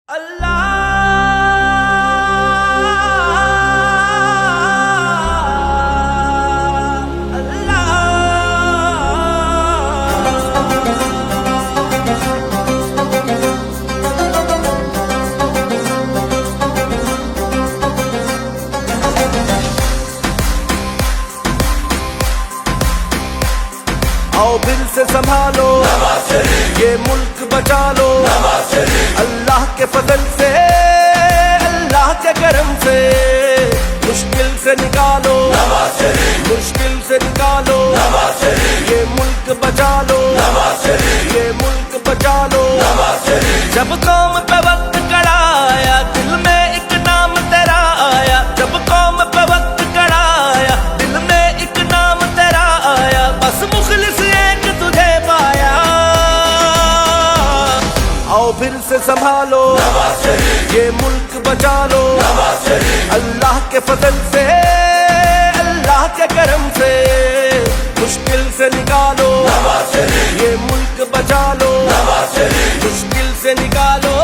अल्लाह अल्लाह आओ दिल से संभालो ये मुल्क बचा लो अल्लाह के फजल से अल्लाह के करम से मुश्किल से निकालो ये मुल्क बचा लो ये मुल्क बचा लो जब कौम पे वक्त कड़ा आया दिल में एक नाम तेरा आया जब कौम पे वक्त कड़ा आया दिल में एक नाम तेरा आया बस मुखलिस एक तुझे पाया आओ फिर से संभालो ये मुल्क बचा लो अल्लाह के फजल से अल्लाह के करम से मुश्किल से निकालो ये मुल्क बचा लो मुश्किल से निकालो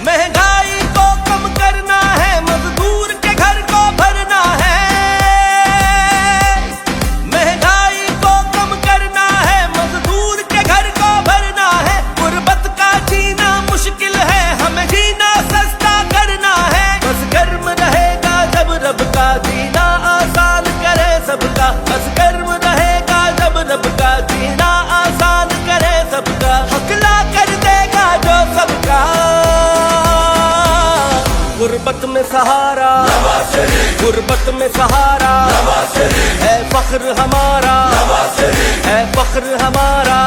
महंगाई को कम करना है मजदूर के घर को भरना है महंगाई को कम करना है मजदूर के घर को भरना है गुर्बत का जीना मुश्किल है हमें जीना सस्ता करना है बस गर्म रहेगा जब रब का जीना आसान करे सबका बस गर्म रहेगा जब रब का जीना आसान करे सबका हकला कर देगा जो सबका गुर्बत में सहारा है फख्र हमारा है फख्र हमारा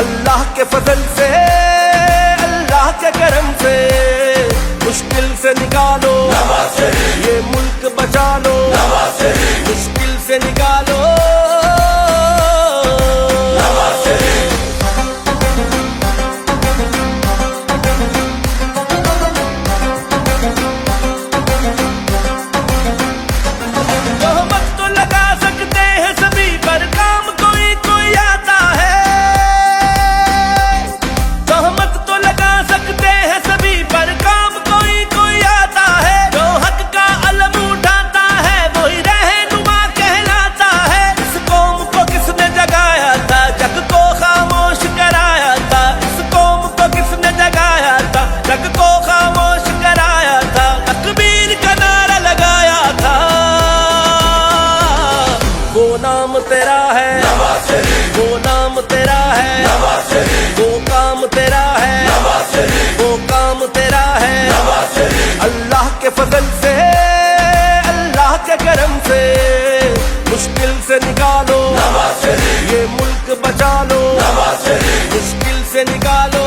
अल्लाह के फजल से अल्लाह के करम से मुश्किल से निकालो ये मुल्क बचा लो मुश्किल से निकालो तेरा है वो नाम तेरा है वो काम तेरा है वो काम तेरा है अल्लाह के फजल से अल्लाह के करम से मुश्किल से निकालो ये मुल्क बचा लो मुश्किल से निकालो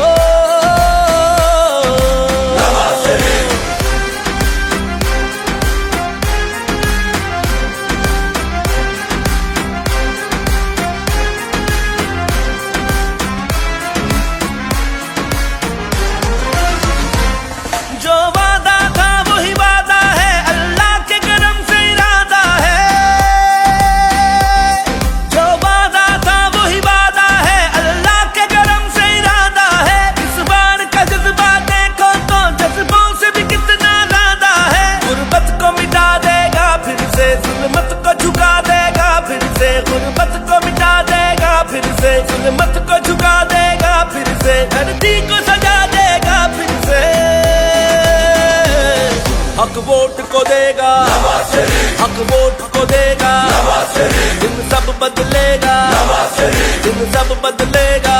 गुर्बत को मिटा देगा फिर से जुल्मत को झुका देगा फिर से धरती को सजा देगा फिर से हक वोट को देगा हक वोट को देगा दिन सब बदलेगा दिन सब बदलेगा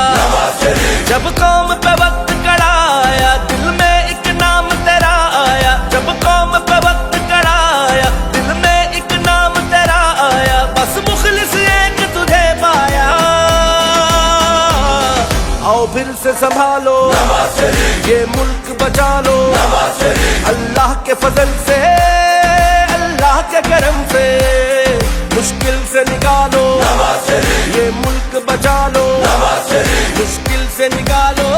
जब कौम पे वक्त कड़ा आया दिल में एक नाम तेरा आया जब कौम पे वक्त कड़ा आया दिल में एक नाम तेरा आया बस मुखलिस एक तुझे पाया आओ फिर से संभालो ये मुल्क बचा लो अल्लाह के फजल से अल्लाह के करम से मुश्किल से निकालो ये मुल्क बचा लो मुश्किल से निकालो।